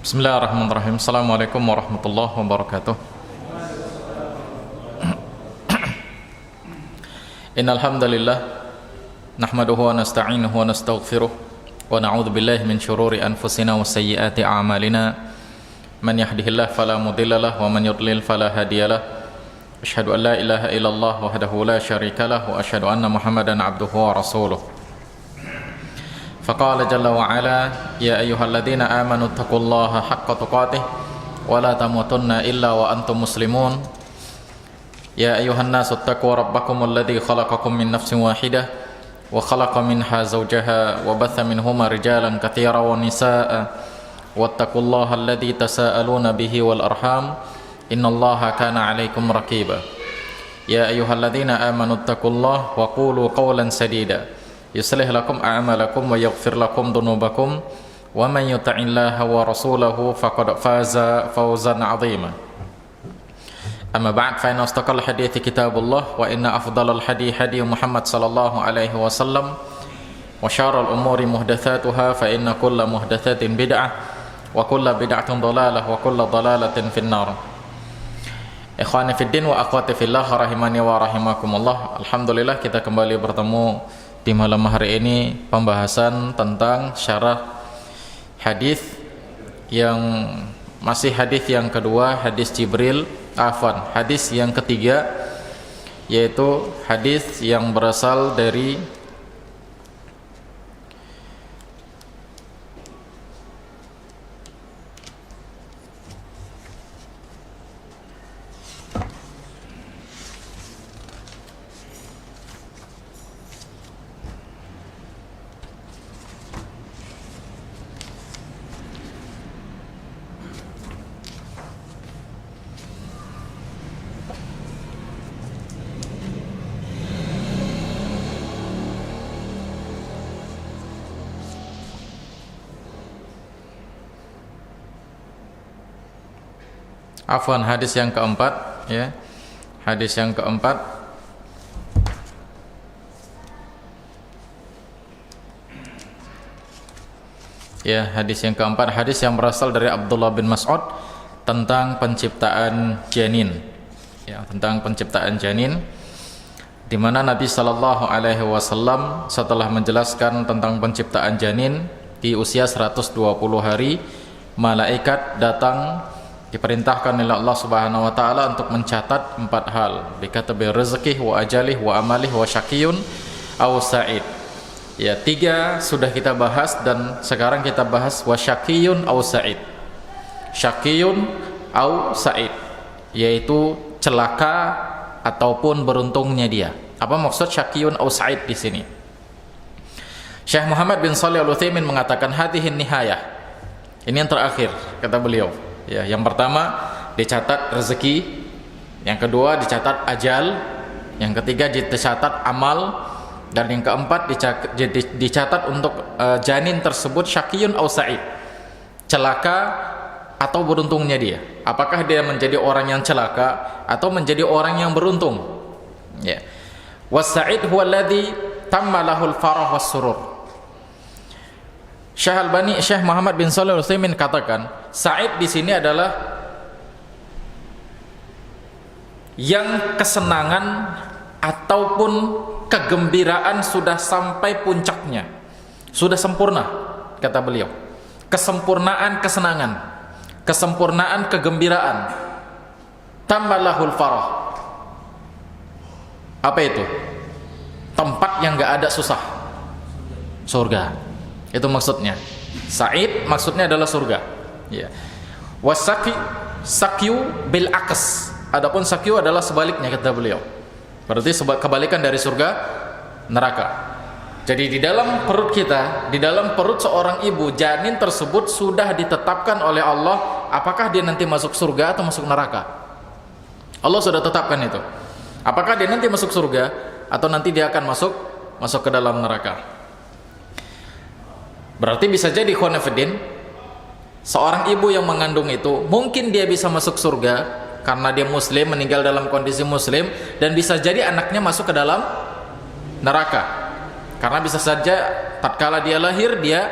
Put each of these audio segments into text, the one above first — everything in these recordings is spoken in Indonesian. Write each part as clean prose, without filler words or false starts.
Bismillahirrahmanirrahim. Assalamualaikum warahmatullahi wabarakatuh. Innal hamdalillah nahmaduhu wa nasta'inuhu wa nastaghfiruh wa na'udzu billahi min shururi anfusina wa sayyiati a'malina. Man yahdihillahu fala mudhillalah wa man yudlil fala hadiyalah. Asyhadu an la ilaha illallah wahdahu la syarikalah wa asyhadu anna Muhammadan 'abduhu wa rasuluh. Faqala jalla wa ala ya ayyuhalladzina amanu taqullaha haqqa tuqatih wa la tamutunna illa wa antum muslimun. Ya ayyuhan nasu taqu rabbakumul ladzi khalaqakum min nafsin wahidah wa khalaqa minha zawjaha wa batha minhuma rijalan katsiran wa nisaa'a wattaqullaha alladzi tasaaluna bihi wal arham innallaha kana 'alaikum raqiba. Ya ayyuhalladzina amanu taqullaha wa qulu qawlan sadida yuslih lakum a'malakum wa yaghfir lakum dhunubakum wa man yuti'illaha wa rasulahu faqad faza fawzan 'azima. Amma ba'd, fa inna asdaqal hadithi kitabullah wa inna afdalal hadi hadi Muhammad sallallahu alaihi wasallam wa syarrul umuri muhdatsatuha fa inna kulla muhdatsatin bid'ah wa kulla bid'atin dhalalah wa kulla dhalalatin finnar. Ikhwani fid din wa akhwati fillah rahimani wa rahimakumullah. Alhamdulillah kita kembali bertemu di malam hari ini pembahasan tentang syarah hadis yang masih hadis yang kedua, hadis Jibril, hadis yang ketiga, yaitu hadis yang berasal dari hadis yang keempat, ya. Hadis yang keempat ya, hadis yang keempat, hadis yang berasal dari Abdullah bin Mas'ud tentang penciptaan janin. Ya, tentang penciptaan janin, di mana Nabi sallallahu alaihi wasallam setelah menjelaskan tentang penciptaan janin di usia 120 hari, malaikat datang diperintahkan oleh Allah Subhanahu wa taala untuk mencatat 4 hal. Dikatabi rezeki wa ajalih wa amalih wa syaqiyun aw sa'id. Ya, 3 sudah kita bahas dan sekarang kita bahas wa syaqiyun aw sa'id. Syaqiyun aw sa'id, yaitu celaka ataupun beruntungnya dia. Apa maksud syaqiyun aw sa'id di sini? Syekh Muhammad bin Shalih Al-Utsaimin mengatakan hadhihin nihayah. Ini yang terakhir kata beliau. Ya, yang pertama dicatat rezeki, yang kedua dicatat ajal, yang ketiga dicatat amal, dan yang keempat dicatat untuk janin tersebut syaqiyun aw sa'id, celaka atau beruntungnya dia. Apakah dia menjadi orang yang celaka atau menjadi orang yang beruntung? Ya. Was-sa'id huwa alladhi tamma lahul farah was-surur. Syekh Muhammad bin Shalih Al-Utsaimin katakan, sa'id di sini adalah yang kesenangan ataupun kegembiraan sudah sampai puncaknya, sudah sempurna, kata beliau. Kesempurnaan kesenangan, kesempurnaan kegembiraan. Tammalahul farah. Apa itu? Tempat yang enggak ada susah. Surga. Itu maksudnya. Sa'id maksudnya adalah surga. Ya. Wasaqyu bil aqs. Adapun saqyu adalah sebaliknya kata beliau. Berarti kebalikan dari surga, neraka. Jadi di dalam perut kita, di dalam perut seorang ibu, janin tersebut sudah ditetapkan oleh Allah apakah dia nanti masuk surga atau masuk neraka. Allah sudah tetapkan itu. Apakah dia nanti masuk surga atau nanti dia akan masuk ke dalam neraka. Berarti bisa jadi khonafidin, seorang ibu yang mengandung itu mungkin dia bisa masuk surga karena dia muslim, meninggal dalam kondisi muslim, dan bisa jadi anaknya masuk ke dalam neraka karena bisa saja tatkala dia lahir dia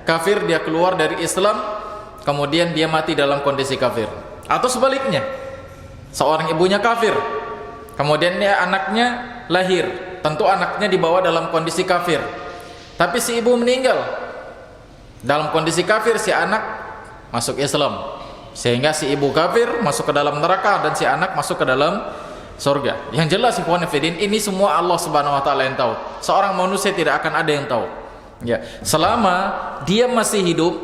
kafir, dia keluar dari Islam, kemudian dia mati dalam kondisi kafir. Atau sebaliknya, seorang ibunya kafir, kemudian dia anaknya lahir, tentu anaknya dibawa dalam kondisi kafir, tapi si ibu meninggal dalam kondisi kafir, si anak masuk Islam, sehingga si ibu kafir masuk ke dalam neraka dan si anak masuk ke dalam surga. Yang jelas ikhwan fillah, ini semua Allah Subhanahu wa taala yang tahu. Seorang manusia tidak akan ada yang tahu. Ya, selama dia masih hidup,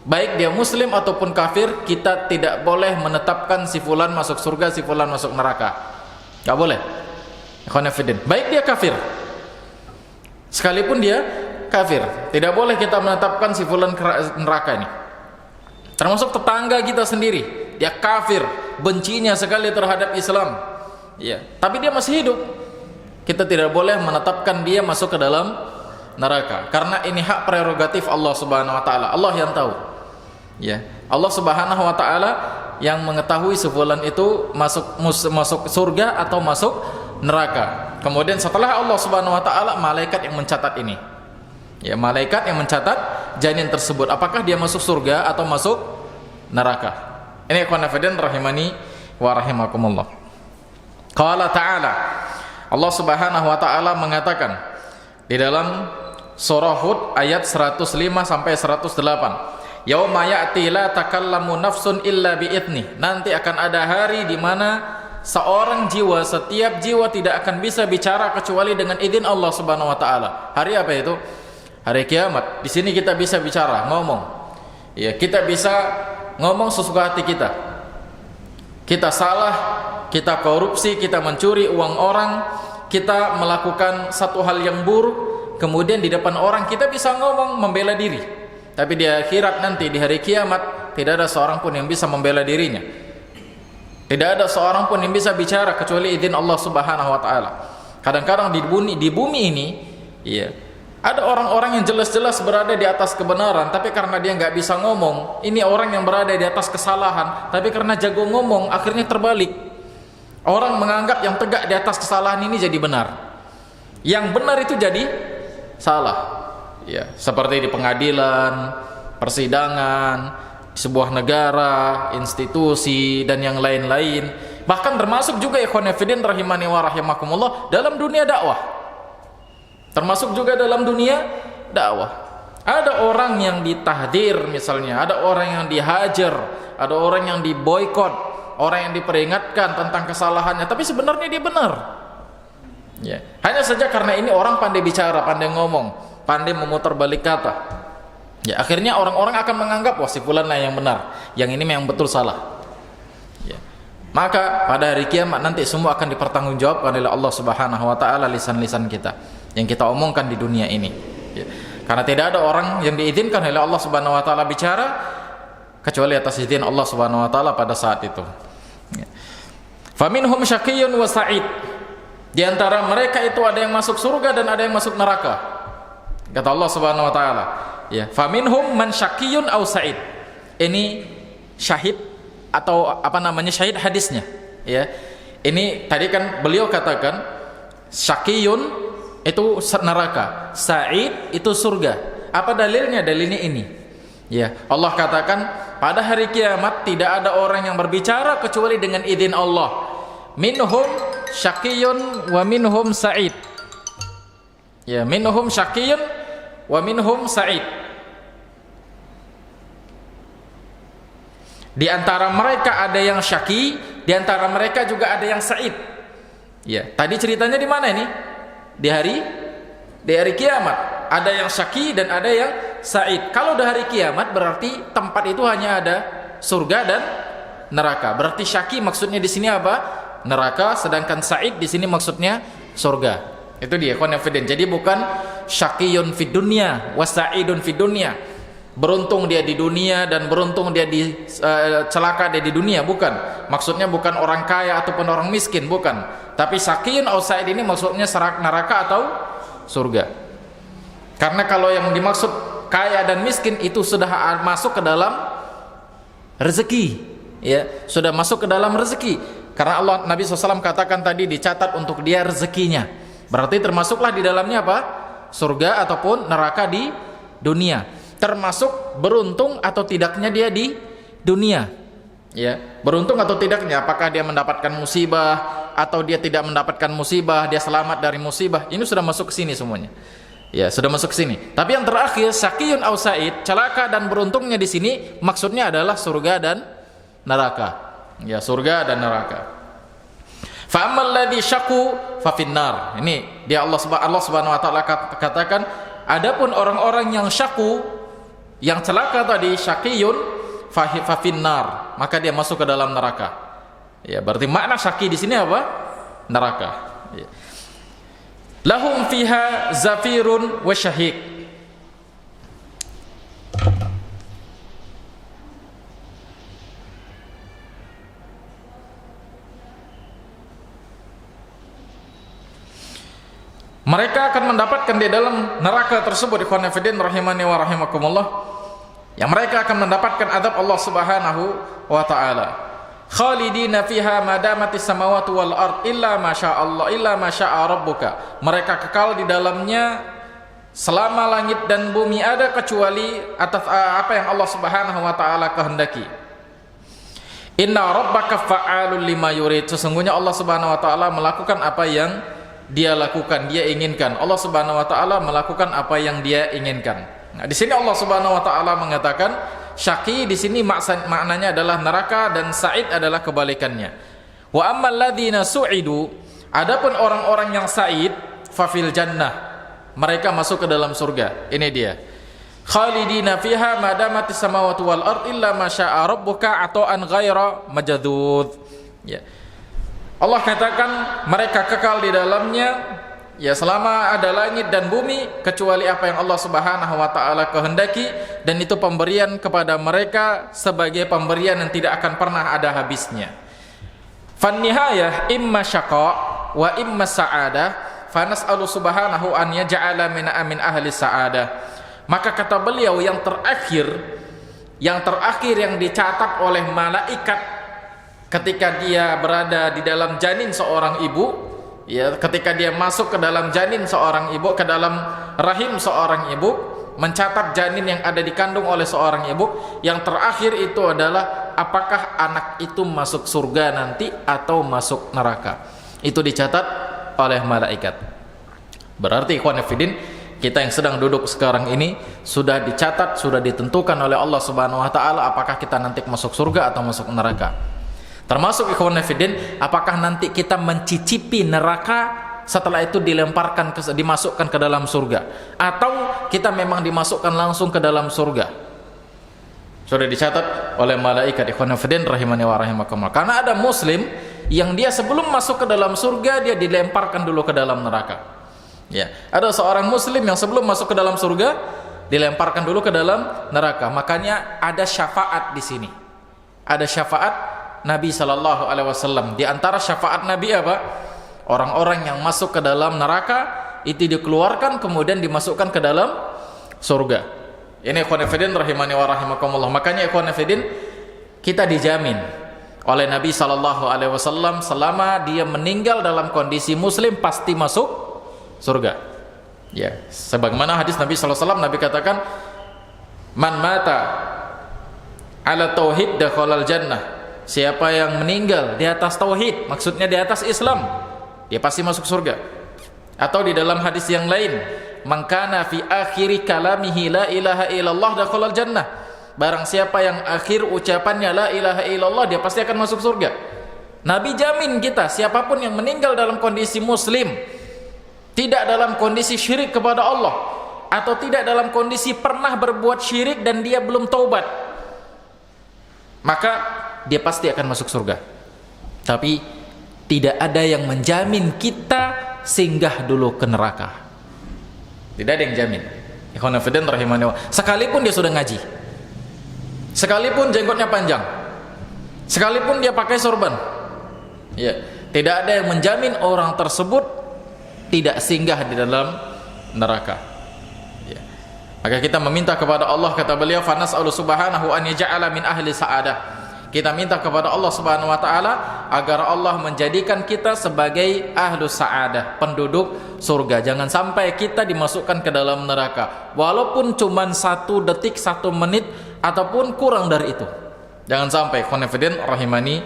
baik dia muslim ataupun kafir, kita tidak boleh menetapkan si fulan masuk surga, si fulan masuk neraka. Enggak boleh. Ikhwan fillah, baik dia kafir, sekalipun dia kafir, tidak boleh kita menetapkan si fulan neraka ini. Termasuk tetangga kita sendiri, dia kafir, bencinya sekali terhadap Islam. Ya, tapi dia masih hidup, kita tidak boleh menetapkan dia masuk ke dalam neraka, karena ini hak prerogatif Allah Subhanahu wa taala. Allah yang tahu. Ya, Allah Subhanahu wa taala yang mengetahui si fulan itu masuk surga atau masuk neraka. Kemudian setelah Allah Subhanahu wa taala, malaikat yang mencatat ini. Ya, malaikat yang mencatat janin tersebut, apakah dia masuk surga atau masuk neraka. Ini ikhwan fillah rahimani wa rahimakumullah. Qala ta'ala, Allah Subhanahu wa taala mengatakan di dalam surah Hud ayat 105 sampai 108, yauma ya'ti la takallamu nafsun illa bi'idnih. Nanti akan ada hari di mana seorang jiwa, setiap jiwa tidak akan bisa bicara kecuali dengan izin Allah Subhanahu wa taala. Hari apa itu? Hari kiamat. Di sini kita bisa bicara, ngomong. Ya, kita bisa ngomong sesuka hati kita. Kita salah, kita korupsi, kita mencuri uang orang, kita melakukan satu hal yang buruk, kemudian di depan orang kita bisa ngomong membela diri. Tapi di akhirat nanti, di hari kiamat, tidak ada seorang pun yang bisa membela dirinya. Tidak ada seorang pun yang bisa bicara kecuali izin Allah Subhanahu wa taala. Kadang-kadang di bumi ini, ya, ada orang-orang yang jelas-jelas berada di atas kebenaran, tapi karena dia nggak bisa ngomong, ini orang yang berada di atas kesalahan, tapi karena jago ngomong, akhirnya terbalik. Orang menganggap yang tegak di atas kesalahan ini jadi benar, yang benar itu jadi salah. Ya, seperti di pengadilan, persidangan, sebuah negara, institusi, dan yang lain-lain. Bahkan termasuk juga ikhwan fillah rahimani wa rahimakumullah dalam dunia dakwah. Termasuk juga dalam dunia dakwah. Ada orang yang ditahdir misalnya, ada orang yang dihajar, ada orang yang diboikot, orang yang diperingatkan tentang kesalahannya, tapi sebenarnya dia benar. Ya. Hanya saja karena ini orang pandai bicara, pandai ngomong, pandai memutar balik kata. Ya, akhirnya orang-orang akan menganggap wah si fulan lah yang benar, yang ini memang betul salah. Ya. Maka pada hari kiamat nanti semua akan dipertanggungjawabkan oleh Allah Subhanahu wa taala lisan-lisan kita yang kita omongkan di dunia ini. Ya. Karena tidak ada orang yang diizinkan oleh Allah Subhanahu wa taala bicara kecuali atas izin Allah Subhanahu wa taala pada saat itu. Ya. Faminhum syaqiyyun wa sa'id. Di antara mereka itu ada yang masuk surga dan ada yang masuk neraka. Kata Allah Subhanahu wa taala, ya, faminhum man syaqiyyun aw sa'id. Ini syahid atau apa namanya syahid hadisnya, ya. Ini tadi kan beliau katakan syaqiyyun itu neraka, sa'id itu surga. Apa dalilnya? Dalilnya ini. Ya, Allah katakan pada hari kiamat tidak ada orang yang berbicara kecuali dengan izin Allah. Minhum syaqiyyun wa minhum sa'id. Ya, minhum syaqiyyun wa minhum sa'id. Di antara mereka ada yang syaqi, di antara mereka juga ada yang sa'id. Ya, tadi ceritanya di mana ini? Di hari kiamat ada yang syaqi dan ada yang sa'id. Kalau di hari kiamat berarti tempat itu hanya ada surga dan neraka. Berarti syaqi maksudnya di sini apa? Neraka, sedangkan sa'id di sini maksudnya surga. Itu dia konfiden. Jadi bukan syaqiyun fid dunya wa sa'idun fid dunya. Beruntung dia di dunia dan beruntung dia di celaka dia di dunia, bukan. Maksudnya bukan orang kaya ataupun orang miskin, bukan. Tapi syaqiyun aw sa'id ini maksudnya neraka atau surga. Karena kalau yang dimaksud kaya dan miskin itu sudah masuk ke dalam rezeki, ya, sudah masuk ke dalam rezeki. Karena Allah Nabi SAW katakan tadi dicatat untuk dia rezekinya. Berarti termasuklah di dalamnya apa? Surga ataupun neraka di dunia. termasuk beruntung atau tidaknya dia di dunia. Ya, beruntung atau tidaknya, apakah dia mendapatkan musibah atau dia tidak mendapatkan musibah, dia selamat dari musibah, ini sudah masuk ke sini semuanya. Ya, sudah masuk ke sini. Tapi yang terakhir, syaqiyun aw sa'id, celaka dan beruntungnya di sini maksudnya adalah surga dan neraka. Ya, surga dan neraka. Fa ammal ladzi syaqu fa finnar. Ini dia Allah Subhanahu wa taala katakan, adapun orang-orang yang syaqu, yang celaka tadi, syaqiyun fa finnar, maka dia masuk ke dalam neraka. Ya, berarti makna syaqi di sini apa? Neraka. Ya. Lahum fiha zafirun wa syahiq. Mereka akan mendapatkan di dalam neraka tersebut, ikhwan fillah rahimani wa rahimakumullah, yang mereka akan mendapatkan azab Allah Subhanahu wa taala. Khalidina fiha madamatis samawati wal ard illa masya Allah illa masya'a rabbuka. Mereka kekal di dalamnya selama langit dan bumi ada, kecuali atas apa yang Allah Subhanahu wa taala kehendaki. Inna rabbaka fa'alul lima yurid. Sesungguhnya Allah Subhanahu wa taala melakukan apa yang dia lakukan, dia inginkan. Allah Subhanahu wa taala melakukan apa yang dia inginkan. Nah, di sini Allah Subhanahu wa taala mengatakan syaqi di sini maknanya adalah neraka dan sa'id adalah kebalikannya. Wa ammal ladzina su'idu, adapun orang-orang yang sa'id, fa fil jannah, mereka masuk ke dalam surga. Ini dia. Khalidina fiha ma damatis samawati wal ard illa ma syaa rabbuka ata'an ghaira majdud. Ya. Allah katakan mereka kekal di dalamnya, ya, selama ada langit dan bumi, kecuali apa yang Allah Subhanahu wa taala kehendaki, dan itu pemberian kepada mereka sebagai pemberian yang tidak akan pernah ada habisnya. Fan nihayah imma syaqa wa imma sa'adah, fa nas'alu subhanahu an yaj'ala min ahli sa'adah. Maka kata beliau, yang terakhir yang dicatat oleh malaikat ketika dia berada di dalam janin seorang ibu, ya, ketika dia masuk ke dalam janin seorang ibu, ke dalam rahim seorang ibu, mencatat janin yang ada dikandung oleh seorang ibu, yang terakhir itu adalah apakah anak itu masuk surga nanti atau masuk neraka. Itu dicatat oleh malaikat. Berarti ikhwan fillah, kita yang sedang duduk sekarang ini sudah dicatat, sudah ditentukan oleh Allah Subhanahu wa taala apakah kita nanti masuk surga atau masuk neraka. Termasuk ikhwan fillah, apakah nanti kita mencicipi neraka, setelah itu dimasukkan ke dalam surga, atau kita memang dimasukkan langsung ke dalam surga. Sudah dicatat oleh malaikat, ikhwan fillah rahimani wa rahimakumullah. Karena ada muslim yang dia sebelum masuk ke dalam surga, dia dilemparkan dulu ke dalam neraka. Ya, ada seorang muslim yang sebelum masuk ke dalam surga dilemparkan dulu ke dalam neraka. Makanya ada syafaat di sini. Ada syafaat Nabi sallallahu alaihi wasallam. Di antara syafaat Nabi apa? Orang-orang yang masuk ke dalam neraka itu dikeluarkan kemudian dimasukkan ke dalam surga. Ini ikhwan fillah rahimani wa rahimakumullah. Makanya ikhwan fillah, kita dijamin oleh Nabi sallallahu alaihi wasallam selama dia meninggal dalam kondisi muslim pasti masuk surga. Ya, sebagaimana hadis Nabi sallallahu alaihi wasallam, Nabi katakan, "Man mata ala tauhid dakhalal jannah." Siapa yang meninggal di atas tauhid, maksudnya di atas Islam, dia pasti masuk surga. Atau di dalam hadis yang lain, "Man kana fi akhiri kalamihi la ilaha illallah dakhalal jannah." Barang siapa yang akhir ucapannya la ilaha illallah, dia pasti akan masuk surga. Nabi jamin kita, siapapun yang meninggal dalam kondisi muslim, tidak dalam kondisi syirik kepada Allah, atau tidak dalam kondisi pernah berbuat syirik dan dia belum taubat, maka dia pasti akan masuk surga. Tapi tidak ada yang menjamin kita singgah dulu ke neraka. Tidak ada yang jamin. Ikhwan fillah rahimani wa, sekalipun dia sudah ngaji, sekalipun jenggotnya panjang, sekalipun dia pakai sorban, ya, tidak ada yang menjamin orang tersebut tidak singgah di dalam neraka. Ya. Maka kita meminta kepada Allah, kata beliau, "Fanas'alu subhanahu an yaj'ala min ahli sa'adah." Kita minta kepada Allah Subhanahu wa taala agar Allah menjadikan kita sebagai ahlus sa'adah, penduduk surga. Jangan sampai kita dimasukkan ke dalam neraka, walaupun cuma 1 detik, 1 menit ataupun kurang dari itu. Jangan sampai. Khonafidin rahimani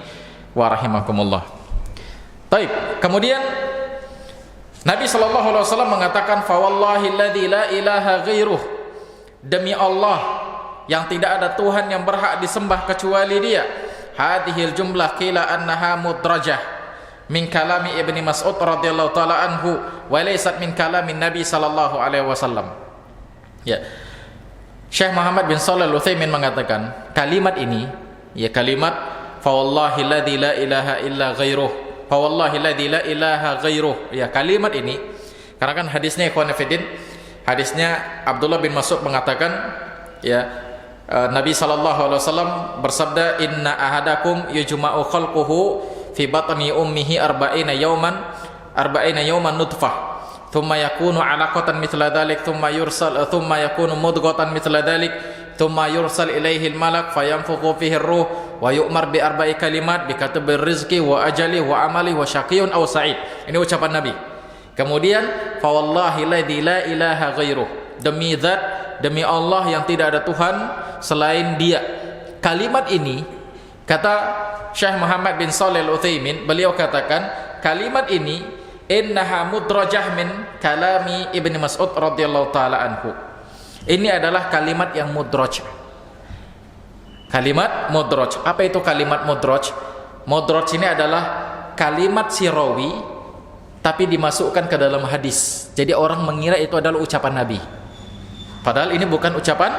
wa rahimakumullah. Baik, kemudian Nabi SAW mengatakan, fa wallahi alladzi la ilaha ghairuh, demi Allah yang tidak ada Tuhan yang berhak disembah kecuali Dia. Hadhil jumlah qila annaha mudrajah min kalami Ibnu Mas'ud radhiyallahu taala anhu wa laysat min kalamin Nabi sallallahu alaihi wasallam. Ya. Syekh Muhammad bin Shalih Al-Utsaimin mengatakan, kalimat ini, ya, kalimat fa wallahi alladzi la ilaha illa ghairuh, fa wallahi alladzi la ilaha ghairuh, ya, kalimat ini karena kan hadisnya ikhwan fillah, hadisnya Abdullah bin Mas'ud mengatakan, ya, Nabi SAW bersabda, inna ahadakum yujma'u khalquhu fi batni ummihi arba'ina yawman nutfah thumma yakunu 'alaqatan mithla dhalik thumma yakunu mudghatan mithla dhalik thumma yursal ilaihi al-malak fayanfukhu fihi ar-ruh wa yu'mar bi arba'i kalimat bi katbi rizqi wa ajali wa amali wa syaqiyyun aw sa'id. Ini ucapan Nabi. Kemudian fa wallahi la ilaha ghairuh, demi Allah yang tidak ada Tuhan selain Dia. Kalimat ini, kata Syekh Muhammad bin Shalih Al-Utsaimin, beliau katakan kalimat ini innaha mudrajah min kalami Ibnu Mas'ud radhiyallahu taala anhu. Ini adalah kalimat yang mudraj. Kalimat mudraj. Apa itu kalimat mudraj? Mudraj ini adalah kalimat sirawi tapi dimasukkan ke dalam hadis. Jadi orang mengira itu adalah ucapan Nabi. Padahal ini bukan ucapan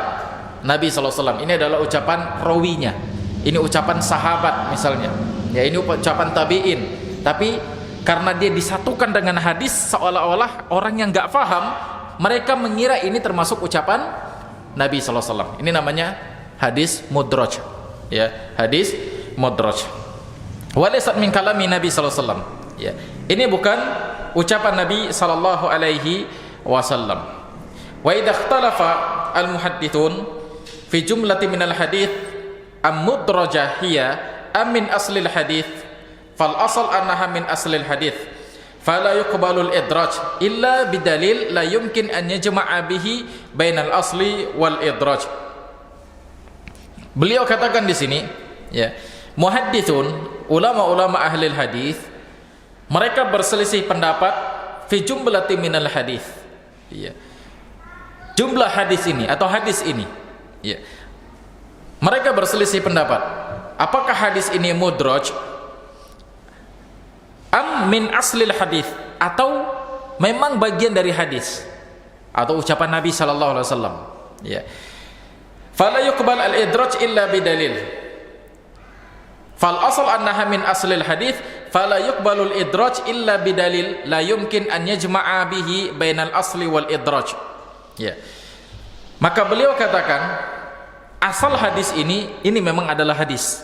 Nabi SAW. Ini adalah ucapan rawinya. Ini ucapan sahabat misalnya. Ya, ini ucapan tabi'in. Tapi karena dia disatukan dengan hadis, seolah-olah orang yang nggak paham, mereka mengira ini termasuk ucapan Nabi SAW. Ini namanya hadis mudraj. Ya, hadis mudraj. Walaysat min kalami Nabi SAW. Ya, ini bukan ucapan Nabi sallallahu alaihi wasallam. Wa idza ikhtalafa al-muhaddithun fi jumlati min al-hadith am mudrajah hiya am min asli al-hadith fal asal annaha min asli al-hadith fala yuqbalu al-idraj illa bidalil la yumkin an yajma'a bihi bainal asli wal idraj. Beliau katakan di sini, ya, muhaddithun, ulama-ulama ahli hadis, mereka berselisih pendapat fi jumlati minal hadis. Ya. Jumlah hadis ini atau hadis ini. Ya. Mereka berselisih pendapat. Apakah hadis ini mudraj am min aslil hadis, atau memang bagian dari hadis atau ucapan Nabi sallallahu alaihi wasallam. Ya. Fala yuqbal al-idraj illa bidalil. Fal asal annaha min aslil hadis fala yuqbalul idraj illa bidalil la yumkin an yajma'a bihi bainal asli wal idraj. Ya. Maka beliau katakan asal hadis ini memang adalah hadis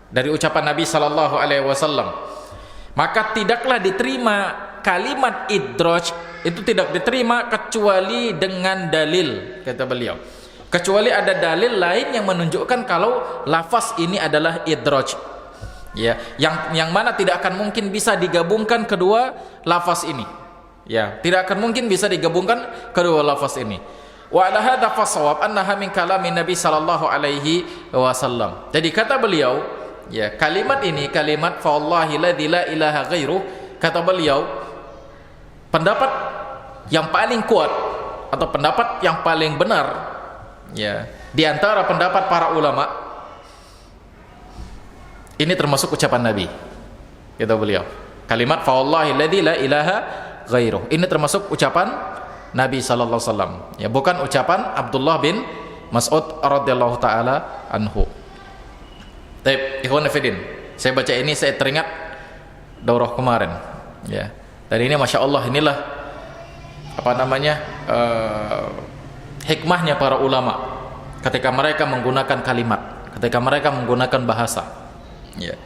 dari ucapan Nabi sallallahu alaihi wasallam. Maka tidaklah diterima kalimat idraj, itu tidak diterima kecuali dengan dalil, kata beliau. Kecuali ada dalil lain yang menunjukkan kalau lafaz ini adalah idraj. Ya, yang mana tidak akan mungkin bisa digabungkan kedua lafaz ini. Ya, tidak akan mungkin bisa digabungkan kedua lafaz ini. Wa ala hadza fasawab annaha min kalami Nabi sallallahu alaihi wasallam. Jadi kata beliau, ya, kalimat ini kalimat fa wallahi la ilaha ghairuh, kata beliau, pendapat yang paling kuat atau pendapat yang paling benar, ya, di antara pendapat para ulama, ini termasuk ucapan Nabi, kata beliau. Kalimat fa wallahi la ilaha ghairuh, ini termasuk ucapan Nabi sallallahu alaihi wasallam. Ya, bukan ucapan Abdullah bin Mas'ud radhiyallahu taala anhu. Baik, ikhwan fillah, saya baca ini saya teringat daurah kemarin. Ya. Dan ini masya Allah, inilah apa namanya hikmahnya para ulama ketika mereka menggunakan kalimat, ketika mereka menggunakan bahasa. Ya.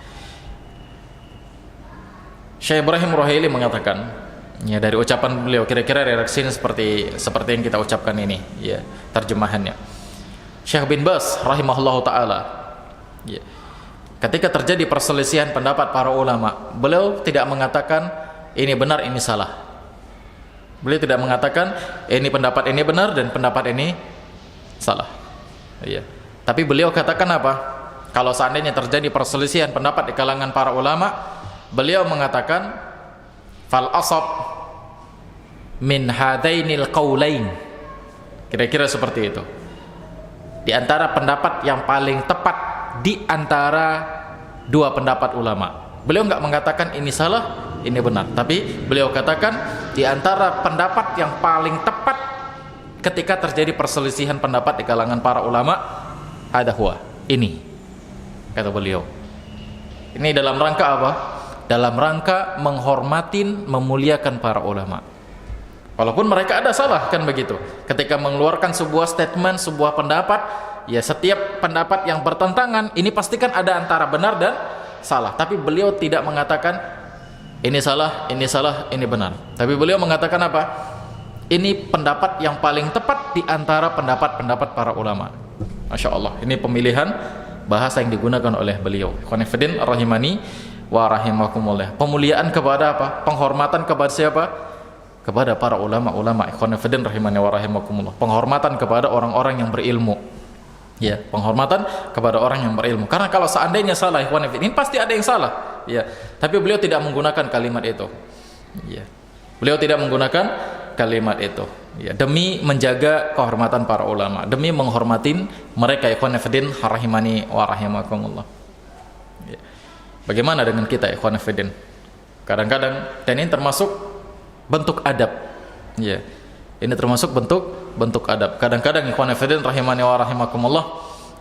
Syekh Ibrahim Ruhaili mengatakan, ya, dari ucapan beliau kira-kira reaksi seperti yang kita ucapkan ini, ya, terjemahannya. Syekh bin Baz rahimahullahu taala, ya, Ketika terjadi perselisihan pendapat para ulama, beliau tidak mengatakan ini benar, ini salah. Beliau tidak mengatakan ini pendapat ini benar dan pendapat ini salah. Iya. Tapi beliau katakan apa? Kalau seandainya terjadi perselisihan pendapat di kalangan para ulama, beliau mengatakan fal asab min hadainil qaulain. Kira-kira seperti itu. Di antara pendapat yang paling tepat di antara dua pendapat ulama. Beliau enggak mengatakan ini salah, ini benar, tapi beliau katakan di antara pendapat yang paling tepat ketika terjadi perselisihan pendapat di kalangan para ulama, ada huwa, ini, kata beliau. Ini dalam rangka apa? Dalam rangka menghormatin, memuliakan para ulama. Walaupun mereka ada salah, kan begitu. Ketika mengeluarkan sebuah statement, sebuah pendapat, ya setiap pendapat yang bertentangan, ini pastikan ada antara benar dan salah. Tapi beliau tidak mengatakan ini salah, ini benar. Tapi beliau mengatakan apa? Ini pendapat yang paling tepat di antara pendapat-pendapat para ulama. Masya Allah, ini pemilihan bahasa yang digunakan oleh beliau. Khonifidin rahimani wa rahimakumullah. Pemuliaan kepada apa? Penghormatan kepada siapa? Kepada para ulama-ulama. Khonifidin rahimani wa rahimakumullah. Penghormatan kepada orang-orang yang berilmu. Ya, penghormatan kepada orang yang berilmu. Karena kalau seandainya salah, ini pasti ada yang salah. Ya, tapi beliau tidak menggunakan kalimat itu. Ya, beliau tidak menggunakan kalimat itu. Ya, demi menjaga kehormatan para ulama, demi menghormatin mereka. Ikhwanifidin rahimani wa rahimakumullah. Ya. Bagaimana dengan kita, ikhwanifidin? Kadang-kadang, dan ini termasuk bentuk adab. Ya. Ini termasuk bentuk adab. Kadang-kadang ikhwanifidin rahimani wa rahimakumullah,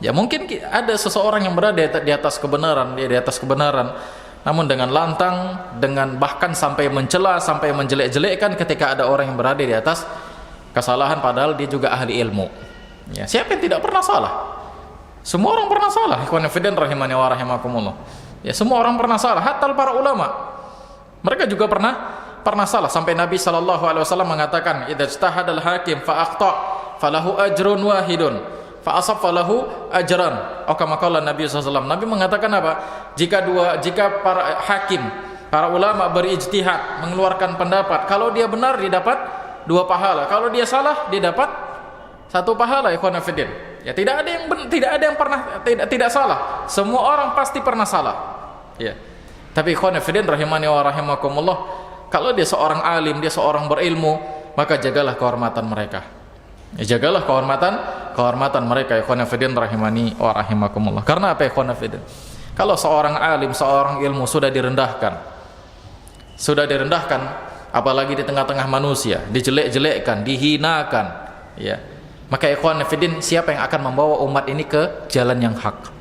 ya mungkin ada seseorang yang berada di atas kebenaran, dia di atas kebenaran, namun dengan lantang, dengan bahkan sampai mencela, sampai menjelek-jelekkan ketika ada orang yang berada di atas kesalahan, padahal dia juga ahli ilmu. Ya, siapa yang tidak pernah salah? Semua orang pernah salah. Ikhwanifidin rahimani wa rahimakumullah. Ya, semua orang pernah salah, hatta para ulama. Mereka juga pernah salah, sampai Nabi SAW mengatakan idza ijtahadal hakim fa akhta falahu ajrun wahidun fa asab falahu ajran. Atau kama qala Nabi SAW. Nabi mengatakan apa? Jika para hakim, para ulama berijtihad, mengeluarkan pendapat, kalau dia benar dia dapat 2 pahala, kalau dia salah dia dapat 1 pahala. Ikhwan fillah. Ya, tidak ada yang pernah tidak salah. Semua orang pasti pernah salah. Ya. Tapi ikhwan fillah rahimani wa rahimakumullah, kalau dia seorang alim, dia seorang berilmu, maka jagalah kehormatan mereka. Ya, jagalah kehormatan mereka. Ikhwan fillah rahimani wa rahimakumullah. Karena apa, ikhwan fillah? Kalau seorang alim, seorang ilmu sudah direndahkan, apalagi di tengah-tengah manusia, dijelek-jelekkan, dihinakan, ya, maka ikhwan fillah, siapa yang akan membawa umat ini ke jalan yang hak?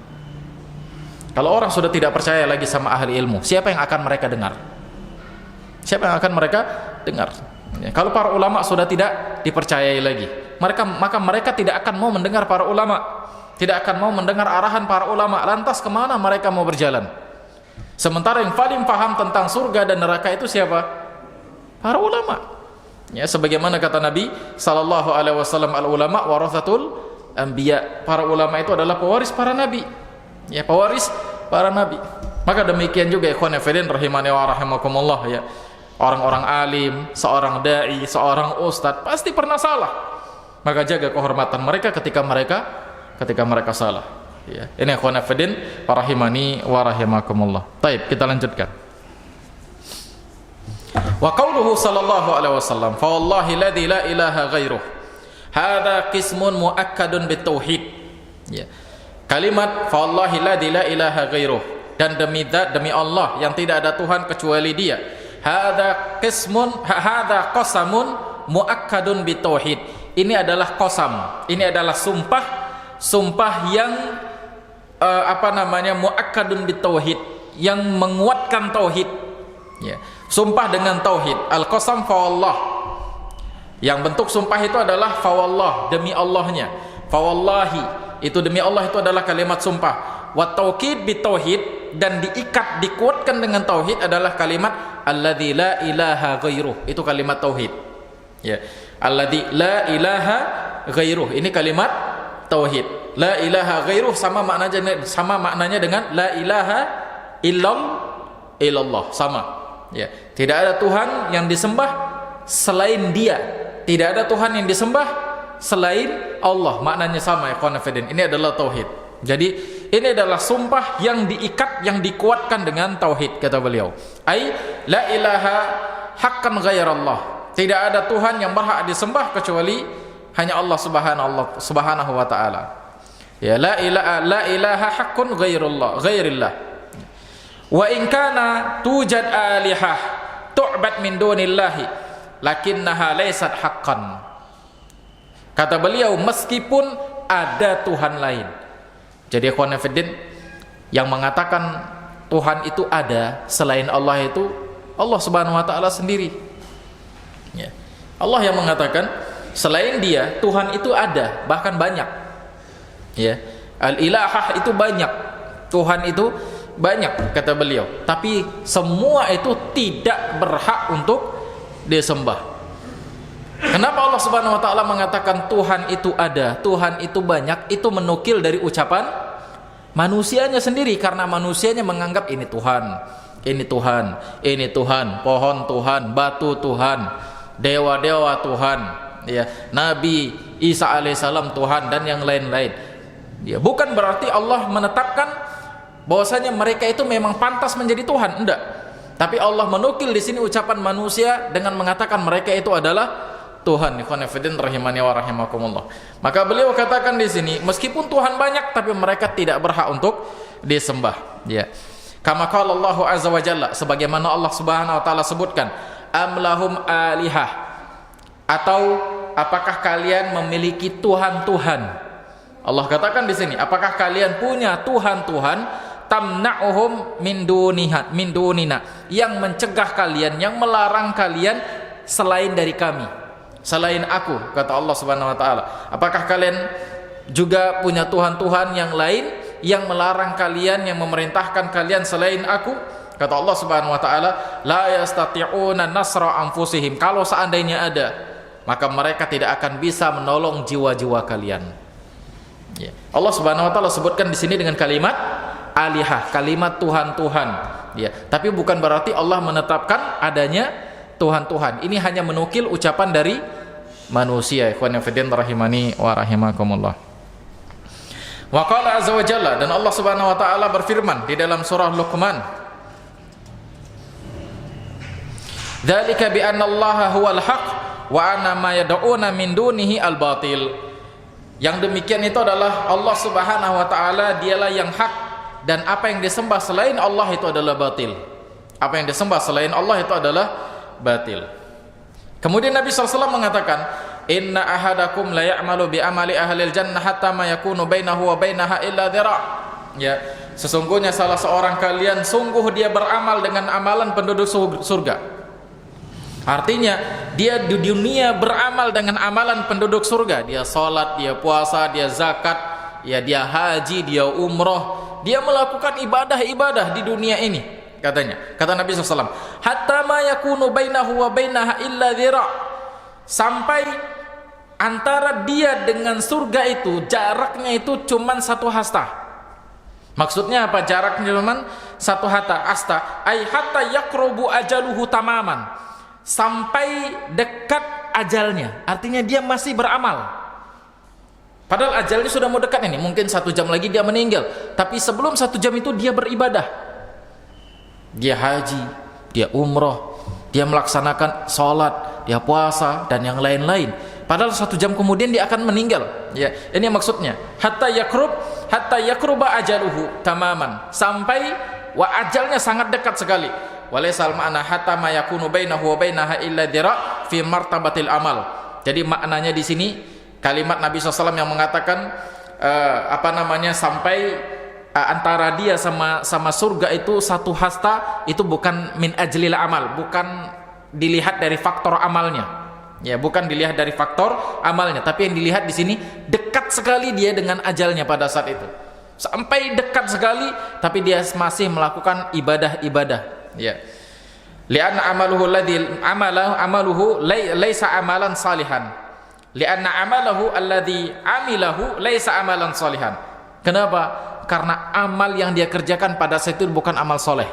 Kalau orang sudah tidak percaya lagi sama ahli ilmu, siapa yang akan mereka dengar? Siapa yang akan mereka dengar? Ya, kalau para ulama sudah tidak dipercayai lagi, maka mereka tidak akan mau mendengar para ulama, tidak akan mau mendengar arahan para ulama. Lantas kemana mereka mau berjalan? Sementara yang paling paham tentang surga dan neraka itu siapa? Para ulama. Ya, sebagaimana kata Nabi sallallahu alaihi wasallam, al ulama warathatul anbiya. Para ulama itu adalah pewaris para nabi. Ya, pewaris para nabi. Maka demikian juga ikhwan fillah rahimani wa rahimakumullah, ya. Orang-orang alim, seorang dai, seorang ustadz pasti pernah salah. Maka jaga kehormatan mereka ketika mereka salah. Ya. Ini ikhwan fillah rahimani wa rahimakumullah. Baik, kita lanjutkan. Wa qauluhu sallallahu alaihi wasallam, fa wallahi alladzi la ilaha ghairuh hadza qismun muakkadun bitauhid. Ya. Kalimat fa wallahi alladzi la ilaha ghairuh, dan demi Allah yang tidak ada Tuhan kecuali Dia. Hadza qasamun muakkadun bitauhid. Ini adalah qasam. Ini adalah sumpah yang muakkadun bitauhid, yang menguatkan tauhid. Ya. Sumpah dengan tauhid. Al-qasam fa wallah. Yang bentuk sumpah itu adalah fa wallah, demi Allahnya. Fa wallahi, itu demi Allah, itu adalah kalimat sumpah. Wa taukid bitauhid, dan diikat, dikuatkan dengan tauhid adalah kalimat alladzi la ilaha ghairuh. Itu kalimat tauhid. Ya. Alladzi la ilaha ghairuh, ini kalimat tauhid. La ilaha ghairuh sama maknanya dengan la ilaha illallah, sama. Ya, tidak ada Tuhan yang disembah selain Dia. Tidak ada Tuhan yang disembah selain Allah. Maknanya sama, ya ikhwan fillah. Ini adalah tauhid. Jadi ini adalah sumpah yang diikat, yang dikuatkan dengan tauhid, kata beliau. Ai la ilaha haqqan ghairallah. Tidak ada Tuhan yang berhak disembah kecuali hanya Allah subhanahu wa ta'ala. Ya, la ilaha haqqun ghairillah. Wa in kana tujad alihah tu'bad min dunillahi lakinnaha laysat haqqan. Kata beliau, meskipun ada Tuhan lain. Jadi ikhwan fillah, yang mengatakan Tuhan itu ada selain Allah itu Allah subhanahu wa ta'ala sendiri. Ya. Allah yang mengatakan selain Dia Tuhan itu ada, bahkan banyak. Ya, al-ilahah itu banyak, Tuhan itu banyak, kata beliau. Tapi semua itu tidak berhak untuk disembah. Kenapa Allah Subhanahu wa taala mengatakan Tuhan itu ada, Tuhan itu banyak? Itu menukil dari ucapan manusianya sendiri, karena manusianya menganggap ini Tuhan, ini Tuhan, ini Tuhan, pohon Tuhan, batu Tuhan, dewa-dewa Tuhan, ya, Nabi Isa alaihissalam Tuhan, dan yang lain-lain. Ya, bukan berarti Allah menetapkan bahwasanya mereka itu memang pantas menjadi Tuhan, enggak. Tapi Allah menukil di sini ucapan manusia dengan mengatakan mereka itu adalah Tuhan. Ikhwan fillah rahimani wa rahimakumullah. Maka beliau katakan di sini, meskipun Tuhan banyak tapi mereka tidak berhak untuk disembah. Ya. Kama qala Allah azza wa jalla, sebagaimana Allah Subhanahu wa taala sebutkan, amlahum alihah, atau apakah kalian memiliki tuhan-tuhan? Allah katakan di sini, apakah kalian punya tuhan-tuhan tamna'uhum min dunina, yang mencegah kalian, yang melarang kalian selain dari kami, selain aku, kata Allah Subhanahu wa taala. Apakah kalian juga punya tuhan-tuhan yang lain yang melarang kalian, yang memerintahkan kalian selain aku? Kata Allah Subhanahu wa taala, la yastati'una nasra anfusihim. Kalau seandainya ada, maka mereka tidak akan bisa menolong jiwa-jiwa kalian. Ya. Allah Subhanahu wa taala sebutkan di sini dengan kalimat alihah, kalimat Tuhan-Tuhan. Ya, tapi bukan berarti Allah menetapkan adanya Tuhan-Tuhan. Ini hanya menukil ucapan dari manusia. Ikhwan fillah rahimani wa rahimakumullah. Wa qala azza wa jalla, dan Allah Subhanahu wa taala berfirman di dalam surah Luqman, dzalika bi anna Allaha huwal haqq wa anna ma yad'una min dunihi al-batil. Yang demikian itu adalah Allah Subhanahu wa taala, dialah yang hak, dan apa yang disembah selain Allah itu adalah batil. Apa yang disembah selain Allah itu adalah batil. Kemudian Nabi SAW mengatakan, inna ahadakum la ya'malu bi amali ahlil jannah hatta ma yakunu bainahu wa bainaha illa dhira'. Ya, sesungguhnya salah seorang kalian sungguh dia beramal dengan amalan penduduk surga. Artinya dia di dunia beramal dengan amalan penduduk surga. Dia sholat, dia puasa, dia zakat, ya, dia haji, dia umroh, dia melakukan ibadah-ibadah di dunia ini, katanya. Kata Nabi SAW, hatta ma yakunu bainahu wa bainaha illa dhira', sampai antara dia dengan surga itu jaraknya itu cuman 1 hasta. Maksudnya apa? Jaraknya cuman 1 hasta. Ay hatta yaqrubu ajaluhu tamaman, sampai dekat ajalnya. Artinya dia masih beramal, padahal ajalnya sudah mau dekat ini, mungkin 1 jam lagi dia meninggal. Tapi sebelum 1 jam itu dia beribadah, dia haji, dia umroh, dia melaksanakan sholat, dia puasa, dan yang lain-lain. Padahal 1 jam kemudian dia akan meninggal. Ya, ini maksudnya hatta yakruba ajaluhu tamaman, sampai ajalnya sangat dekat sekali. Walaisal ma'na hatta ma yakunu bainahu wa bainaha illa dhira' fi martabatil amal. Jadi maknanya di sini kalimat Nabi SAW yang mengatakan sampai antara dia sama surga itu 1 hasta, itu bukan min ajlil amal, bukan dilihat dari faktor amalnya. Ya, bukan dilihat dari faktor amalnya, tapi yang dilihat di sini dekat sekali dia dengan ajalnya pada saat itu. Sampai dekat sekali, tapi dia masih melakukan ibadah-ibadah. Ya, li'anna amaluhu laisa amalan salihan, Li'anna amalahu alladhi amilahu laisa amalan salihan. Kenapa? Karena amal yang dia kerjakan pada saat itu bukan amal soleh.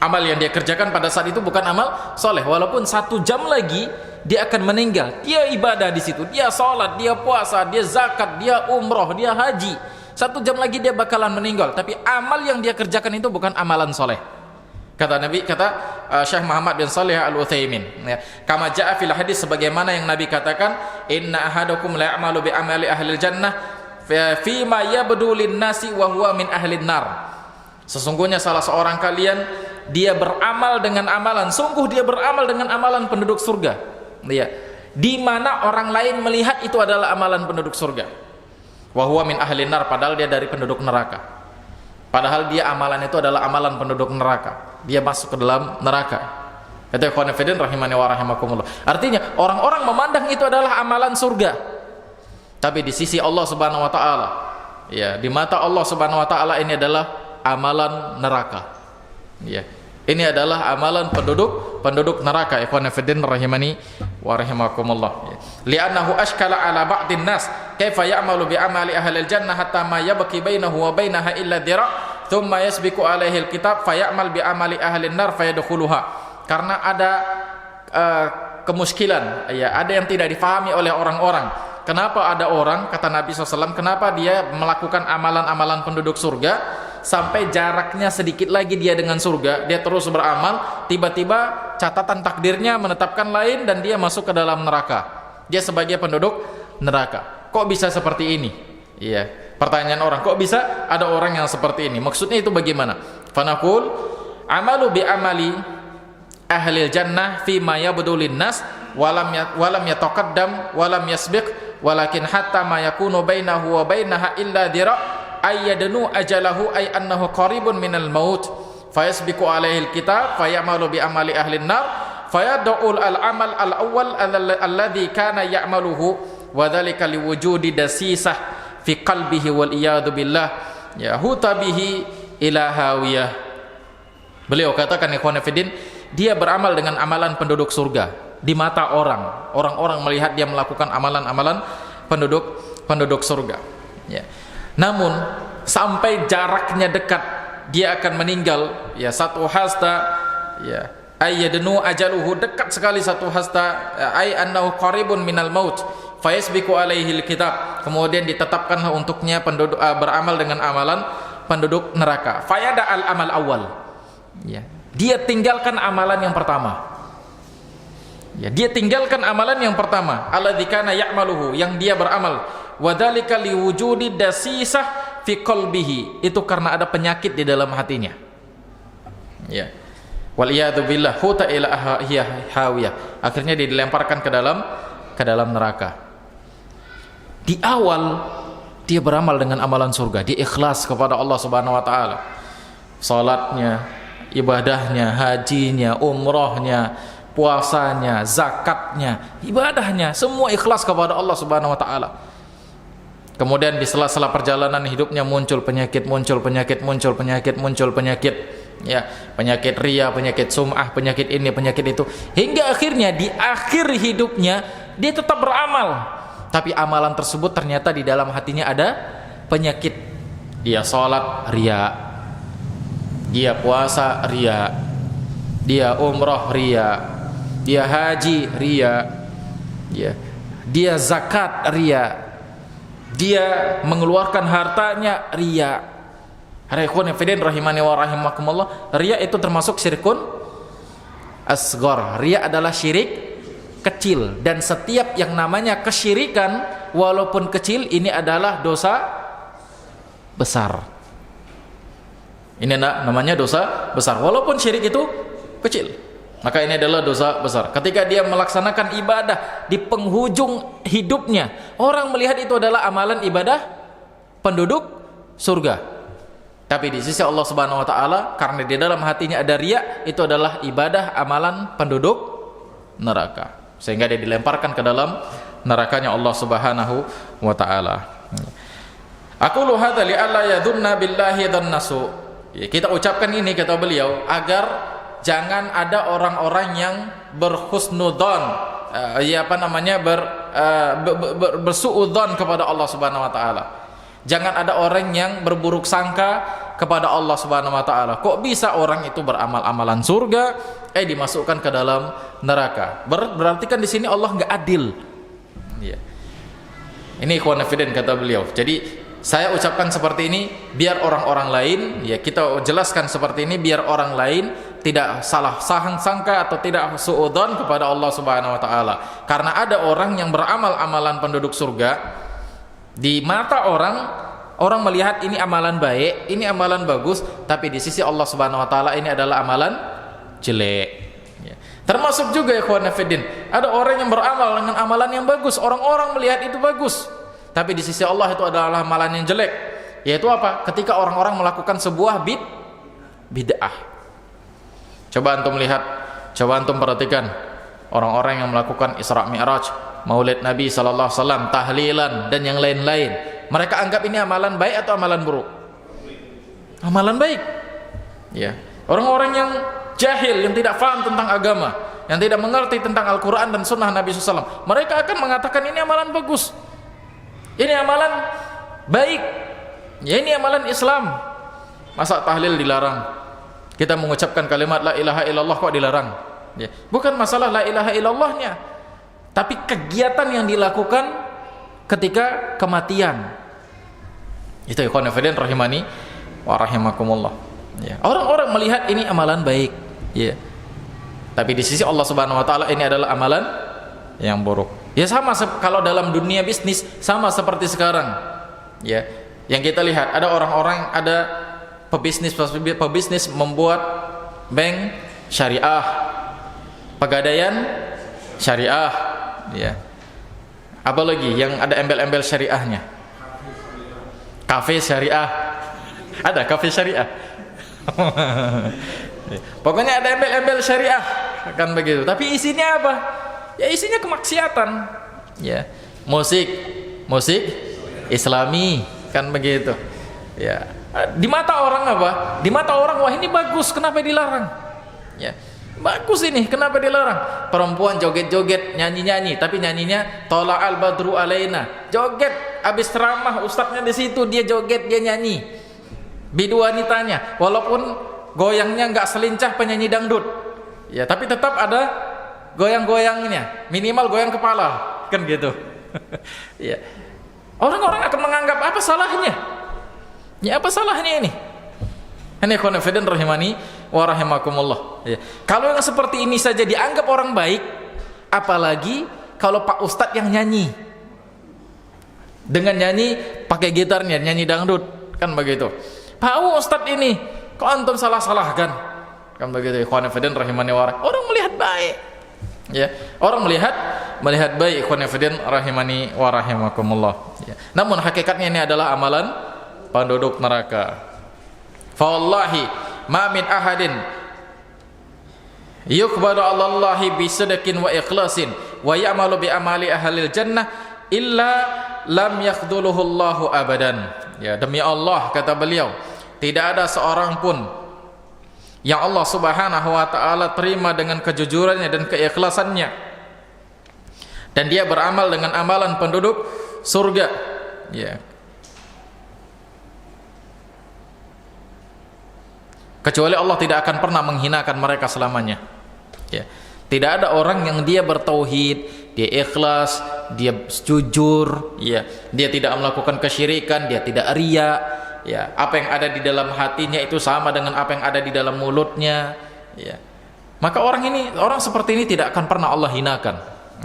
Amal yang dia kerjakan pada saat itu bukan amal soleh. Walaupun 1 jam lagi dia akan meninggal, dia ibadah di situ, dia sholat, dia puasa, dia zakat, dia umroh, dia haji. 1 jam lagi dia bakalan meninggal. Tapi amal yang dia kerjakan itu bukan amalan soleh. Kata Nabi, kata Syekh Muhammad bin Shalih Al-Utsaimin, ya, kama jaa fil hadis, sebagaimana yang Nabi katakan, inna ahadakum la ya'malu bi amali ahlil jannah fi ma yabdu lin nasi wa huwa min ahlin nar. Sesungguhnya salah seorang kalian dia beramal dengan amalan, sungguh dia beramal dengan amalan penduduk surga, ya, di mana orang lain melihat itu adalah amalan penduduk surga. Wa huwa min ahlin nar, padahal dia dari penduduk neraka. Padahal dia amalan itu adalah amalan penduduk neraka. Dia masuk ke dalam neraka. Itu ikhwan fillah rahimani wa rahimakumullah. Artinya orang-orang memandang itu adalah amalan surga. Tapi di sisi Allah Subhanahu wa taala, ya, di mata Allah Subhanahu wa taala ini adalah amalan neraka. Ya. Ini adalah amalan penduduk neraka, ikhwan fillah rahimani wa rahimakumullah. Li'annahu ashkala ala ba'din nas kaifa ya'malu bi amali ahlil jannah hatta ma yabqi bainahu wa bainaha illa dira' thumma yasbiqu alaihi alkitab fay'amal bi amali ahlin nar fayadkhuluha. Karena ada kemuskilan, ya, ada yang tidak difahami oleh orang-orang. Kenapa ada orang, kata Nabi SAW, kenapa dia melakukan amalan-amalan penduduk surga sampai jaraknya sedikit lagi dia dengan surga, dia terus beramal, tiba-tiba catatan takdirnya menetapkan lain dan dia masuk ke dalam neraka. Dia sebagai penduduk neraka. Kok bisa seperti ini? Iya, pertanyaan orang, kok bisa ada orang yang seperti ini? Maksudnya itu bagaimana? Fanaqul amalu bi amali ahlil jannah fi ma yabdu lin nas walam yataqaddam walam yasbiq walakin hatta ma yakunu bainahu wa bainaha illa dira' ayyadnu ajalahu ay annahu qaribun minal maut fayasbiqu alaihi alkitab fayamalu bi amali ahlin nar fayad'ul al-amal al-awwal alladhi kana ya'maluhu wa dhalika liwujudi dasisah fi qalbihi wal iyadu billah yahuta bihi ila hawiyah. Beliau katakan, ikhwan fillah, dia beramal dengan amalan penduduk surga. Di mata orang melihat dia melakukan amalan-amalan penduduk surga, ya. Namun sampai jaraknya dekat dia akan meninggal, ya, 1 hasta, ya, ayyadnu ajaluhu, dekat sekali 1 hasta, ay annahu qaribun minal maut fayasbiqu alaihi alkitab, kemudian ditetapkanlah untuknya penduduk beramal dengan amalan penduduk neraka. Fayada al amal awal, ya, dia tinggalkan amalan yang pertama. Ya, dia tinggalkan amalan yang pertama, alladzi kana ya'maluhu, yang dia beramal, wadzalika liwujudi dasisah fi qalbihi, itu karena ada penyakit di dalam hatinya. Ya. Wal iyadu billah huta ila hawiyah. Akhirnya dia dilemparkan ke dalam neraka. Di awal dia beramal dengan amalan surga, dia ikhlas kepada Allah Subhanahu wa taala. Salatnya, ibadahnya, hajinya, umrohnya, puasanya, zakatnya, ibadahnya, semua ikhlas kepada Allah Subhanahu wa taala. Kemudian di sela-sela perjalanan hidupnya muncul penyakit, ya, penyakit riya, penyakit sum'ah, penyakit ini, penyakit itu, hingga akhirnya di akhir hidupnya dia tetap beramal, tapi amalan tersebut ternyata di dalam hatinya ada penyakit. Dia sholat riya, dia puasa riya, dia umroh riya, dia haji riya, ya, dia zakat riya, dia mengeluarkan hartanya riya. Ikhwan fillah rahimani wa rahimakumullah, riya itu termasuk syirkun asghar. Riya adalah syirik kecil, dan setiap yang namanya kesyirikan walaupun kecil ini adalah dosa besar. Ini namanya dosa besar walaupun syirik itu kecil. Maka ini adalah dosa besar. Ketika dia melaksanakan ibadah di penghujung hidupnya, orang melihat itu adalah amalan ibadah penduduk surga. Tapi di sisi Allah Subhanahu wa taala, karena di dalam hatinya ada riya, itu adalah ibadah amalan penduduk neraka. Sehingga dia dilemparkan ke dalam nerakanya Allah Subhanahu wa taala. Aqulu hadza li alla yadhunna billahi dhannasu. Kita ucapkan ini, kata beliau, agar jangan ada orang-orang yang berhusnudzon, bersuudzon kepada Allah Subhanahu wa taala. Jangan ada orang yang berburuk sangka kepada Allah Subhanahu wa taala. Kok bisa orang itu beramal-amalan surga dimasukkan ke dalam neraka? Berarti kan di sini Allah nggak adil. Ya. Ini ikhwan fillah kata beliau. Jadi saya ucapkan seperti ini biar orang-orang lain, ya kita jelaskan seperti ini biar orang lain tidak salah sangka atau tidak suudzon kepada Allah Subhanahu wa taala. Karena ada orang yang beramal amalan penduduk surga, di mata orang melihat ini amalan baik, ini amalan bagus, tapi di sisi Allah Subhanahu wa taala ini adalah amalan jelek. Ya. Termasuk juga ikhwan fillah, ada orang yang beramal dengan amalan yang bagus, orang-orang melihat itu bagus, tapi di sisi Allah itu adalah amalan yang jelek. Yaitu apa? Ketika orang-orang melakukan sebuah bid'ah. Coba antum lihat, coba antum perhatikan orang-orang yang melakukan Isra Mi'raj, Maulid Nabi sallallahu alaihi wasallam, tahlilan dan yang lain-lain. Mereka anggap ini amalan baik atau amalan buruk? Amalan baik. Ya. Orang-orang yang jahil, yang tidak paham tentang agama, yang tidak mengerti tentang Al-Qur'an dan sunnah Nabi SAW, mereka akan mengatakan ini amalan bagus. Ini amalan baik. Ya, ini amalan Islam. Masa tahlil dilarang? Kita mengucapkan kalimat la ilaha illallah kok dilarang? Ya. Bukan masalah la ilaha illallahnya, tapi kegiatan yang dilakukan ketika kematian. Itu ikhwan fillah rahimani wa rahimakumullah. Ya. Orang-orang melihat ini amalan baik, ya. Tapi di sisi Allah Subhanahu wa taala ini adalah amalan yang buruk. Ya sama kalau dalam dunia bisnis sama seperti sekarang. Ya. Yang kita lihat ada orang-orang, ada pebisnis membuat bank syariah, pegadaian syariah, ya. Apalagi yang ada embel-embel syariahnya, kafe syariah, ada kafe syariah. Pokoknya ada embel-embel syariah, kan begitu. Tapi isinya apa? Ya isinya kemaksiatan, ya. Musik Islami, kan begitu. Ya. Di mata orang apa? Di mata orang wah ini bagus, kenapa dilarang? Ya. Bagus ini, kenapa dilarang? Perempuan joget-joget, nyanyi-nyanyi, tapi nyanyinya Tola'al badru alaina. Joget, habis ceramah ustadznya di situ dia joget, dia nyanyi. Bidu wanitanya, walaupun goyangnya nggak selincah penyanyi dangdut. Ya, tapi tetap ada goyang-goyangnya, minimal goyang kepala, kan gitu. Ya. Orang-orang akan menganggap apa salahnya? Ya apa salahnya ini? Ini ikhwan fillah rahimani wa rahimakumullah. Ya. Kalau yang seperti ini saja dianggap orang baik, apalagi kalau Pak Ustadz yang nyanyi. Dengan nyanyi pakai gitarnya, nyanyi dangdut, kan begitu. Pak Ustadz ini kok antum salah-salahkan? Kan begitu ikhwan fillah rahimani wa rahimakumullah. Orang melihat baik. Ya, orang melihat baik ikhwan fillah rahimani wa rahimakumullah. Ya. Namun hakikatnya ini adalah amalan penduduk neraka. Fa wallahi ma min ahadin yuqbalu 'ala Allahi bi sadaqin wa ikhlasin wa ya'malu bi amali ahlil jannah illa lam yakhdhuluhu Allahu abadan. Ya, demi Allah kata beliau, tidak ada seorang pun yang Allah Subhanahu wa taala terima dengan kejujurannya dan keikhlasannya, dan dia beramal dengan amalan penduduk surga, ya, kecuali Allah tidak akan pernah menghinakan mereka selamanya. Ya. Tidak ada orang yang dia bertauhid, dia ikhlas, dia jujur, ya, dia tidak melakukan kesyirikan, dia tidak riya, ya, apa yang ada di dalam hatinya itu sama dengan apa yang ada di dalam mulutnya, ya. Maka orang seperti ini tidak akan pernah Allah hinakan,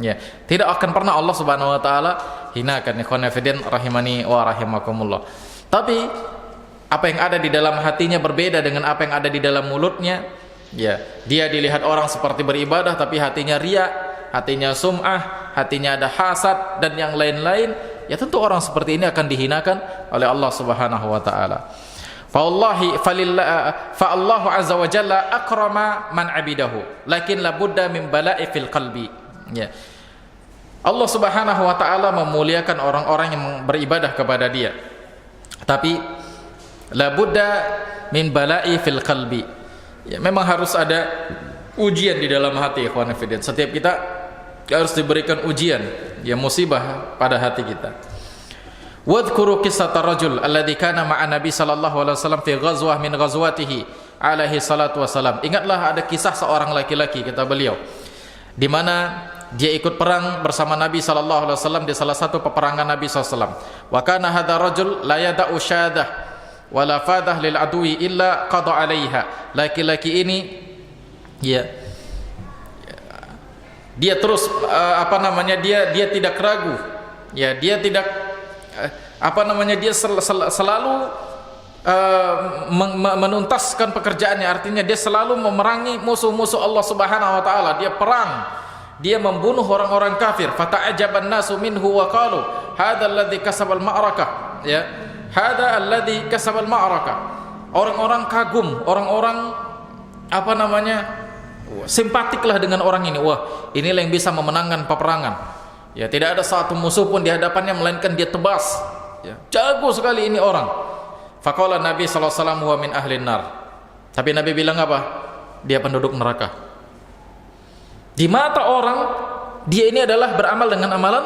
ya. Tidak akan pernah Allah Subhanahu wa taala hinakan. Ikhwan fillah rahimani wa rahimakumullah. Tapi apa yang ada di dalam hatinya berbeda dengan apa yang ada di dalam mulutnya, ya. Dia dilihat orang seperti beribadah tapi hatinya riya, hatinya sum'ah, hatinya ada hasad dan yang lain-lain, ya tentu orang seperti ini akan dihinakan oleh Allah Subhanahu wa taala. Fa Allahu azza wa jalla akrama man abidahu lakin la budda min bala'i fil qalbi. Ya. Allah Subhanahu wa taala memuliakan orang-orang yang beribadah kepada Dia. Tapi la budda min bala'i fil qalbi. Ya, memang harus ada ujian di dalam hati, ikhwan fillah. Setiap kita harus diberikan ujian, ya musibah pada hati kita. Wadhkuru qissata rajul alladhi kana ma'a Nabi sallallahu alaihi wasallam fi ghazwah min ghazwatihi alaihi salatu wasalam. Ingatlah ada kisah seorang laki-laki, kata beliau, di mana dia ikut perang bersama Nabi sallallahu alaihi wasallam di salah satu peperangan Nabi sallallahu alaihi wasallam. Wa kana hadha rajul la yada'u syadah wa la fadah lil adwi illa qada 'alaiha. Laki-laki ini ya dia terus dia tidak ragu, ya dia tidak dia selalu menuntaskan pekerjaannya. Artinya dia selalu memerangi musuh-musuh Allah Subhanahu wa taala. Dia perang, dia membunuh orang-orang kafir. Fata'ajaban nasu minhu wa qalu hadza alladhi kasabal ma'rakah, ya hadza alladhi kasabal ma'rakah. Orang-orang kagum, orang-orang simpatiklah dengan orang ini. Wah, inilah yang bisa memenangkan peperangan. Ya, tidak ada satu musuh pun di hadapannya melainkan dia tebas. Ya, jago sekali ini orang. Faqala Nabi sallallahu alaihi wasallam wa min ahlin nar. Tapi Nabi bilang apa? Dia penduduk neraka. Di mata orang, dia ini adalah beramal dengan amalan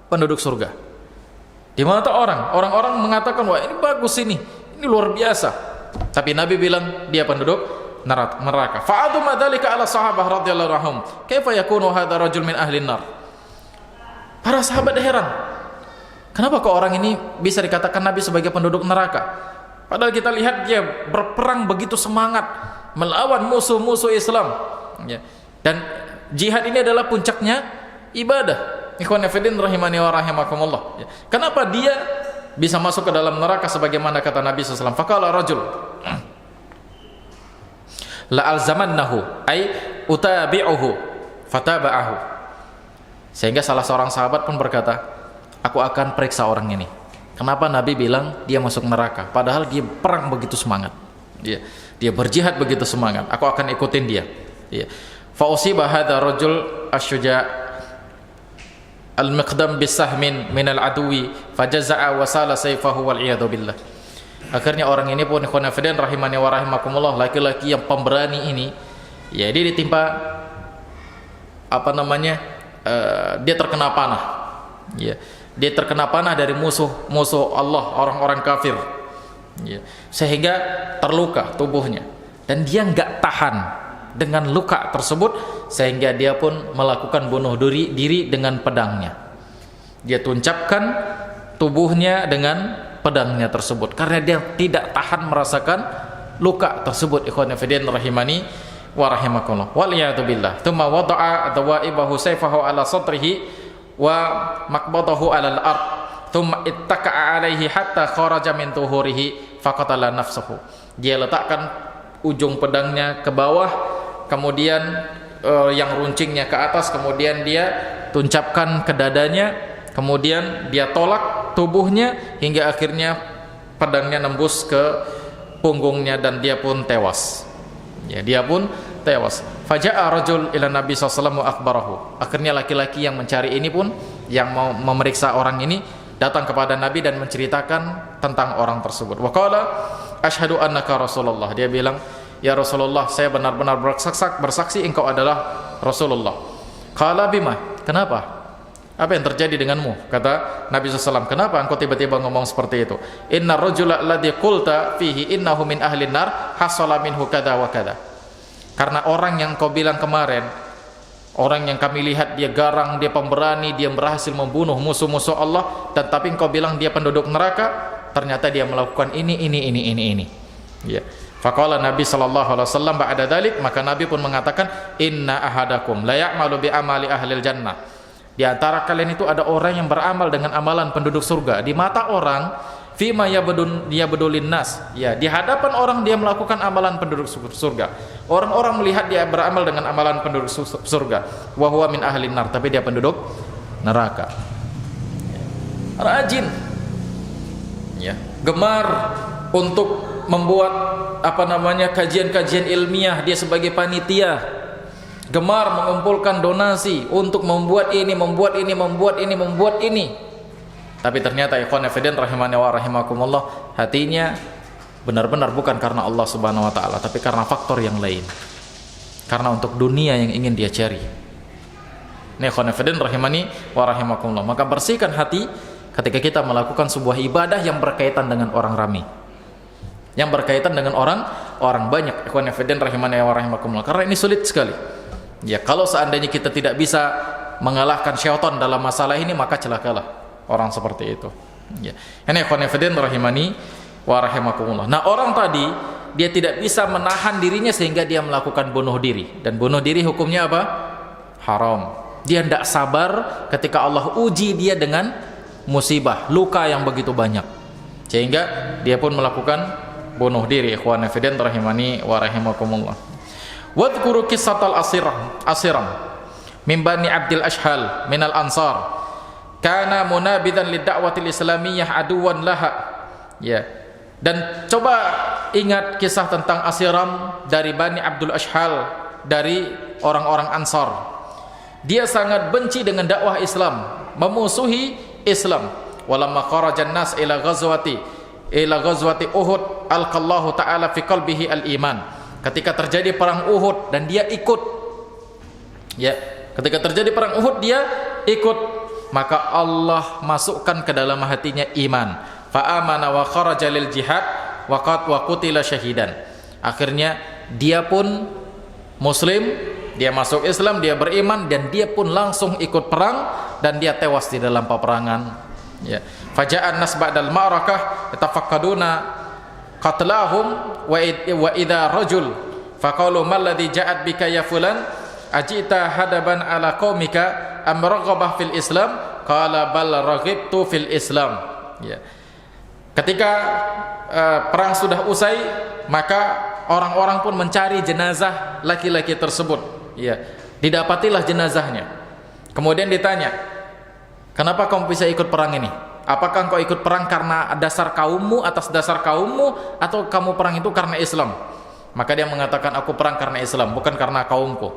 penduduk surga. Di mata orang-orang mengatakan, wah ini bagus ini luar biasa. Tapi Nabi bilang dia penduduk neraka. Fa'adu madzalika ala sahabah radhiyallahu anhum. Kaifa yakunu hadza rajul min ahlin nar? Para sahabat heran. Kenapa kok orang ini bisa dikatakan Nabi sebagai penduduk neraka? Padahal kita lihat dia berperang begitu semangat melawan musuh-musuh Islam. Ya. Dan jihad ini adalah puncaknya ibadah. Ikhwan fillah rahimani wa rahimakumullah. Ya. Kenapa dia bisa masuk ke dalam neraka sebagaimana kata Nabi sallallahu alaihi wasallam? Faqala rajul la alzamannahu ay utabi'uhu fataba'ahu. Sehingga salah seorang sahabat pun berkata, aku akan periksa orang ini. Kenapa Nabi bilang dia masuk neraka? Padahal dia perang begitu semangat. Dia berjihad begitu semangat. Aku akan ikutin dia. Fa usiba hadza rajul asyuja al-miqdam bisahmin min al-adwi fajaza'a wa sala sayfahu wal iyadu billah. Akhirnya orang ini pun ikhwan fillah rahimani wa rahimakumullah, laki-laki yang pemberani ini, ya dia ditimpa dia terkena panah. Ya, dia terkena panah dari musuh Allah, orang-orang kafir. Ya, sehingga terluka tubuhnya dan dia enggak tahan dengan luka tersebut sehingga dia pun melakukan bunuh diri dengan pedangnya. Dia tuncapkan tubuhnya dengan pedangnya tersebut karena dia tidak tahan merasakan luka tersebut. Ikhwan fillah rahimani wa rahimakumullah. Waliyadu billah. Thumma wada'a dawaibahu sayfahu ala sadrihi wa maqbadahu ala al-ard. Thumma ittaka'a alaihi hatta kharaja min tuhurihi faqatala nafsuhu. Dia letakkan ujung pedangnya ke bawah, kemudian yang runcingnya ke atas, kemudian dia tuncapkan ke dadanya, kemudian dia tolak tubuhnya hingga akhirnya pedangnya nembus ke punggungnya dan dia pun tewas. Ya, dia pun tewas. Faja'a rajul ila Nabi sallallahu alaihi wasallam wa akhbarahu. Akhirnya laki-laki yang mencari ini pun, yang mau memeriksa orang ini, datang kepada Nabi dan menceritakan tentang orang tersebut. Wa qala asyhadu annaka Rasulullah. Dia bilang, ya Rasulullah, saya benar-benar bersaksi engkau adalah Rasulullah. Qala bima? Kenapa? Apa yang terjadi denganmu? Kata Nabi SAW, kenapa engkau tiba-tiba ngomong seperti itu? Inna rajula alladhi qulta fihi innahu min ahlin nar hasala minhu kada wa kada. Karena orang yang kau bilang kemarin, orang yang kami lihat dia garang, dia pemberani, dia berhasil membunuh musuh-musuh Allah, dan tapi engkau bilang dia penduduk neraka, ternyata dia melakukan ini. Ya. Faqala Nabi sallallahu alaihi wasallam ba'da dzalik, maka Nabi pun mengatakan, inna ahadakum la ya'malu bi amali ahlil jannah. Di antara kalian itu ada orang yang beramal dengan amalan penduduk surga. Di mata orang, fima yabdulin nas. Ya, di hadapan orang dia melakukan amalan penduduk surga. Orang-orang melihat dia beramal dengan amalan penduduk surga. Wa huwa min ahlin nar, tapi dia penduduk neraka. Rajin. Ya, gemar untuk membuat kajian-kajian ilmiah, dia sebagai panitia. Gemar mengumpulkan donasi untuk membuat ini. Tapi ternyata ikhwan fillah rahimani wa rahimakumullah, hatinya benar-benar bukan karena Allah Subhanahu wa taala, tapi karena faktor yang lain. Karena untuk dunia yang ingin dia cari. Ini khonafidin rahimani wa rahimakumullah. Maka bersihkan hati ketika kita melakukan sebuah ibadah yang berkaitan dengan orang ramai, yang berkaitan dengan orang banyak. Khonafidin rahimani wa rahimakumullah. Karena ini sulit sekali. Ya, kalau seandainya kita tidak bisa mengalahkan syaitan dalam masalah ini, maka celakalah orang seperti itu. Ya. Ini khonafidin rahimani wa rahimakumullah. Nah, orang tadi dia tidak bisa menahan dirinya sehingga dia melakukan bunuh diri. Dan bunuh diri hukumnya apa? Haram. Dia tidak sabar ketika Allah uji dia dengan musibah, luka yang begitu banyak, sehingga dia pun melakukan bunuh diri. Ikhwan fillah rahimani wa rahimakumullah. Wadhkuru qissatal asiram min bani Abdil Ashhal minal Ansar kana munabidan lid-da'watil islamiyyah aduwan laha. Ya. Dan coba ingat kisah tentang Asiram dari Bani Abdul Ashhal, dari orang-orang Ansar. Dia sangat benci dengan dakwah Islam, memusuhi Islam. Walamma kharajan nas ila ghazwati Uhud alqallahu ta'ala fi qalbihi al-iman. Ketika terjadi perang Uhud dan dia ikut. Ya, ketika terjadi perang Uhud dia ikut, maka Allah masukkan ke dalam hatinya iman. Fa amana wa kharaja lil jihad wa qutila syahidan. Akhirnya dia pun muslim, dia masuk Islam, dia beriman, dan dia pun langsung ikut perang dan dia tewas di dalam peperangan. Ya. Faja'an nas ba'dal ma'rakah yatafaqqaduna qatlahum wa idza rajul faqalu mal ladzi ja'at bika ya fulan ajita hadaban ala qaumika am raghabah fil Islam qala bal raghibtu fil Islam. Ya. Ketika perang sudah usai, maka orang-orang pun mencari jenazah laki-laki tersebut. Ya, didapatilah jenazahnya. Kemudian ditanya, kenapa kamu bisa ikut perang ini? Apakah engkau ikut perang karena dasar kaummu, atas dasar kaummu, atau kamu perang itu karena Islam? Maka dia mengatakan, aku perang karena Islam, bukan karena kaumku.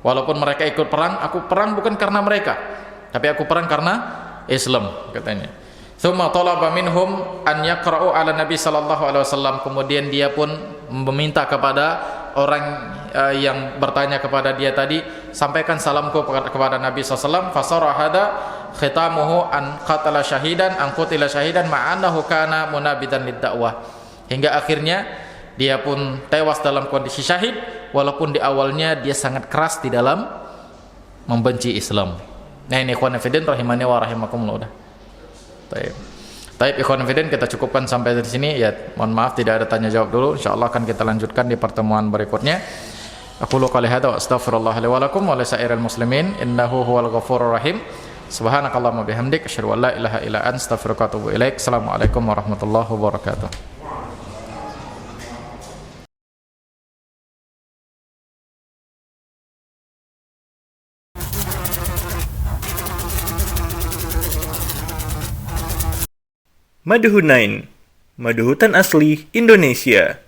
Walaupun mereka ikut perang, aku perang bukan karena mereka, tapi aku perang karena Islam, katanya. Tsumma talaba minhum an yaqra'u ala Nabi sallallahu alaihi wasallam. Kemudian dia pun meminta kepada orang yang bertanya kepada dia tadi, sampaikan salamku kepada Nabi SAW. Fasara hada khitamuhu an qatala syahidan an qutila syahidan ma'anahu kana munabidan lid-da'wah. Hingga akhirnya dia pun tewas dalam kondisi syahid, walaupun di awalnya dia sangat keras di dalam membenci Islam. Nah, ini ikhwan fillah rahimani wa rahimakumullah. Baik, ikhwan fillah, kita cukupkan sampai di sini. Ya, mohon maaf tidak ada tanya jawab dulu. Insyaallah akan kita lanjutkan di pertemuan berikutnya. Aqulu qouli hadza wa astaghfirullah li wa lakum wa li sa'iril muslimin innahu huwal ghafurur rahim. Subhanakallahumma bihamdik asyhadu an la ilaha illa anta astaghfiruka wa atubu ilaik. Assalamualaikum warahmatullahi wabarakatuh. Madu Hunain, madu hutan asli Indonesia.